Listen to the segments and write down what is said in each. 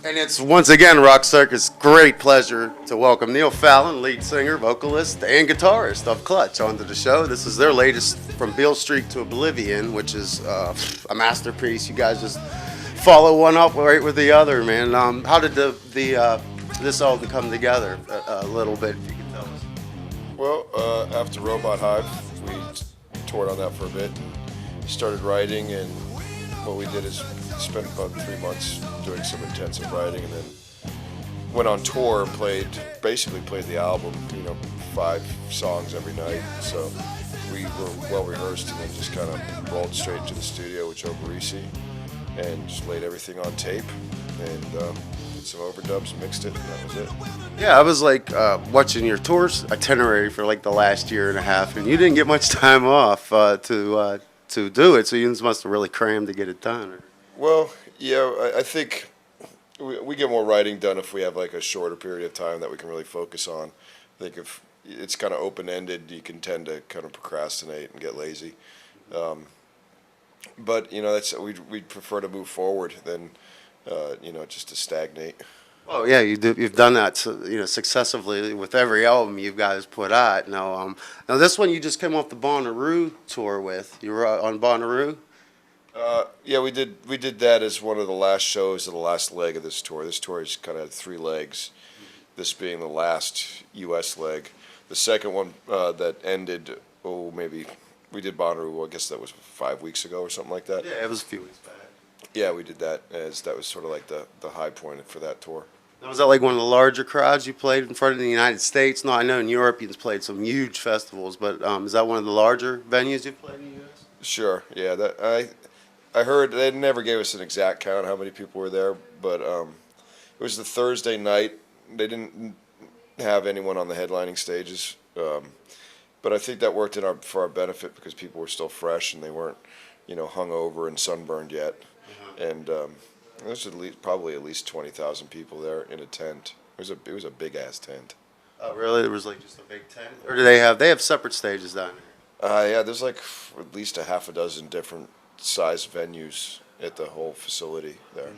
And it's once again, Rock Circus, great pleasure to welcome Neil Fallon, lead singer, vocalist, and guitarist of Clutch, onto the show. This is their latest, From Beale Street to Oblivion, which is a masterpiece. You guys just follow one up right with the other, man. How did this album come together? A little bit, if you can tell us. Well, after Robot Hive, we toured on that for a bit and started writing, and what we did is spent about 3 months doing some intensive writing, and then went on tour and basically played the album, 5 songs every night. So we were well rehearsed, and then just kind of rolled straight into the studio with Joe Barresi and just laid everything on tape and did some overdubs, mixed it, and that was it. Yeah, I was like watching your tour itinerary for like the last year and a half, and you didn't get much time off to do it, so you must have really crammed to get it done. Well, yeah, I think we get more writing done if we have like a shorter period of time that we can really focus on. I think if it's kind of open-ended, you can tend to kind of procrastinate and get lazy. But that's we'd prefer to move forward than just to stagnate. Oh yeah, you've done that successively with every album you guys put out. Now this one you just came off the Bonnaroo tour with. You were on Bonnaroo. Yeah, we did that as one of the last shows of the last leg of this tour. This tour has kind of had 3 legs, this being the last U.S. leg. The second one that ended, maybe we did Bonnaroo, I guess that was 5 weeks ago or something like that. Yeah, it was a few weeks back. Yeah, we did that, as that was sort of like the high point for that tour. Now, was that like one of the larger crowds you played in front of the United States? No, I know in Europe you've played some huge festivals, but is that one of the larger venues you've played in the U.S.? Sure, yeah. I heard they never gave us an exact count how many people were there, but it was the Thursday night. They didn't have anyone on the headlining stages, but I think that worked for our benefit because people were still fresh and they weren't, hungover and sunburned yet. And there's probably at least 20,000 people there in a tent. It was a big ass tent. Oh, really? There was like just a big tent, or do they have separate stages down there? Yeah, there's like at least a half a dozen different size venues at the whole facility there.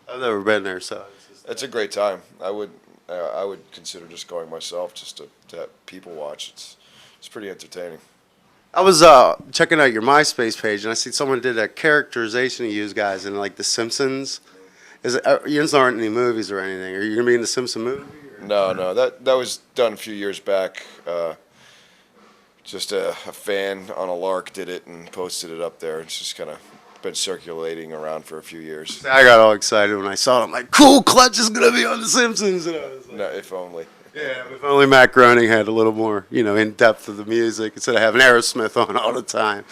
I've never been there, so it's a great time. I would consider just going myself just to have people watch. It's pretty entertaining. I was checking out your MySpace page, and I see someone did a characterization of you guys in like The Simpsons. You aren't any movies or anything? Are you gonna be in the Simpson movie? No, that was done a few years back. Just a fan on a lark did it and posted it up there. It's just kind of been circulating around for a few years. I got all excited when I saw it. I'm like, cool, Clutch is going to be on The Simpsons. And I was like, no, if only. Yeah, if only Matt Groening had a little more, in depth of the music instead of having Aerosmith on all the time.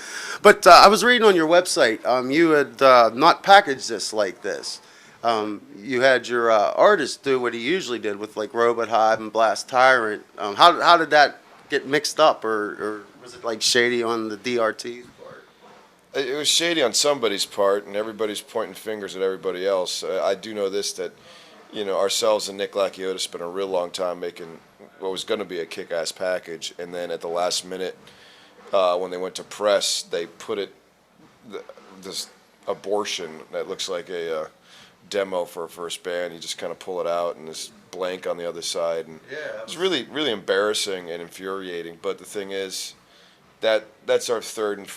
But I was reading on your website, you had not packaged this like this. You had your artist do what he usually did with like Robot Hive and Blast Tyrant. How did that get mixed up, or was it like shady on the DRT's part? It was shady on somebody's part, and everybody's pointing fingers at everybody else. I do know this, that ourselves and Nick Lacchiota spent a real long time making what was going to be a kick-ass package, and then at the last minute, when they went to press, they put this abortion that looks like a demo for a first band. You just kind of pull it out, and this blank on the other side, and it's really, really embarrassing and infuriating. But the thing is, that's our third and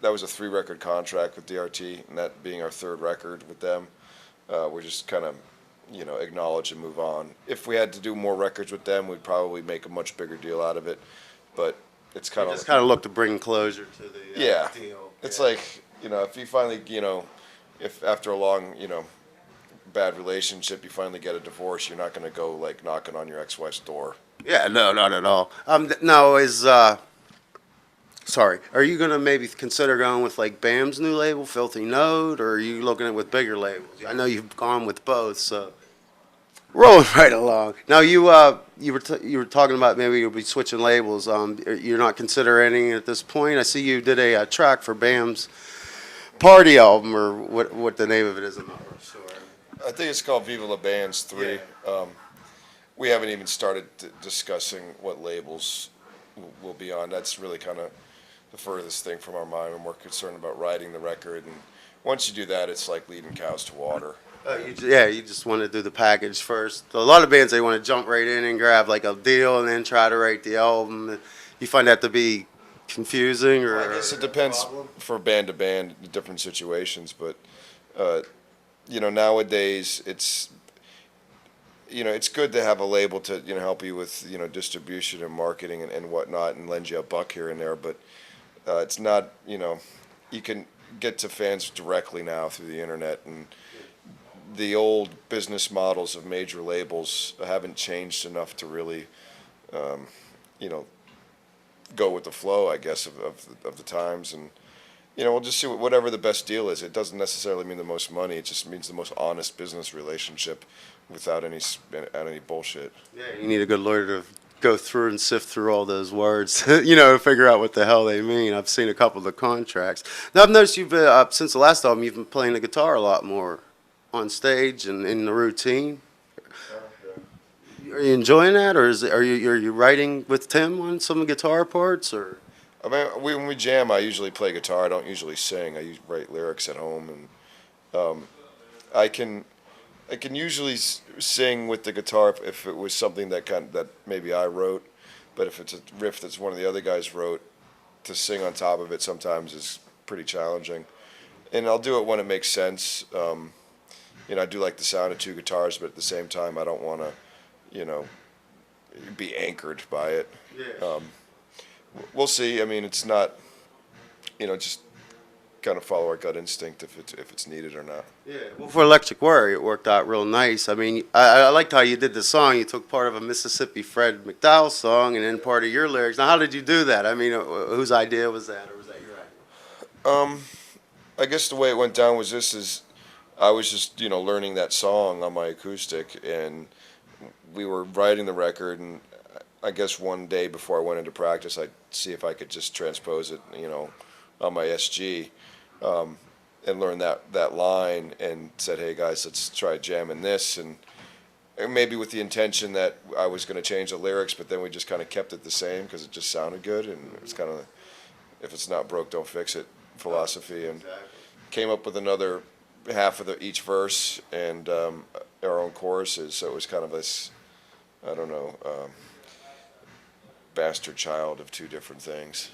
that was a 3-record contract with DRT, and that being our 3rd record with them, we're just kind of acknowledge and move on. If we had to do more records with them, we'd probably make a much bigger deal out of it. But it's kind of just kind of look to bring closure to the deal. It's like if you finally if after a long bad relationship, you finally get a divorce, you're not going to go like knocking on your ex-wife's door. Yeah, no, not at all. Sorry, are you going to maybe consider going with like BAM's new label, Filthy Note, or are you looking at with bigger labels? I know you've gone with both, so rolling right along. Now you were talking about maybe you'll be switching labels. You're not considering anything at this point. I see you did a track for BAM's Party album, or what the name of it is. I'm not sure. I think it's called Viva La Bands 3. Yeah. We haven't even started discussing what labels we'll be on. That's really kind of the furthest thing from our mind. We're more concerned about writing the record, and once you do that, it's like leading cows to water. You just want to do the package first. A lot of bands, they want to jump right in and grab like a deal and then try to write the album. You find that to be confusing, or I guess it depends for band to band, different situations. But nowadays it's good to have a label to help you with distribution and marketing and whatnot, and lend you a buck here and there. But it's not you can get to fans directly now through the internet, and the old business models of major labels haven't changed enough to really, you know, go with the flow, I guess, of the times. And, we'll just see whatever the best deal is. It doesn't necessarily mean the most money. It just means the most honest business relationship without any bullshit. yeah, you need a good lawyer to go through and sift through all those words, to figure out what the hell they mean. I've seen a couple of the contracts. Now, I've noticed you've been, since the last album, you've been playing the guitar a lot more on stage and in the routine. Are you enjoying that, or are you writing with Tim on some guitar parts, or? I mean, when we jam, I usually play guitar. I don't usually sing. Write lyrics at home, and I can usually sing with the guitar if it was something that maybe I wrote. But if it's a riff that's one of the other guys wrote, to sing on top of it sometimes is pretty challenging. And I'll do it when it makes sense. I do like the sound of two guitars, but at the same time, I don't want to, be anchored by it. Yeah. We'll see. I mean, it's not, just kind of follow our gut instinct if it's needed or not. Yeah. Well, for Electric Warrior, it worked out real nice. I mean, I liked how you did the song. You took part of a Mississippi Fred McDowell song and then part of your lyrics. Now, how did you do that? I mean, whose idea was that, or was that your idea? I guess the way it went down was I was just, learning that song on my acoustic, and we were writing the record, and I guess one day before I went into practice, I'd see if I could just transpose it, on my SG, and learn that line, and said, hey guys, let's try jamming this, and maybe with the intention that I was going to change the lyrics, but then we just kind of kept it the same because it just sounded good, and it's kind of, if it's not broke, don't fix it philosophy, and came up with another half of each verse and our own choruses, so it was kind of this, I don't know, bastard child of two different things.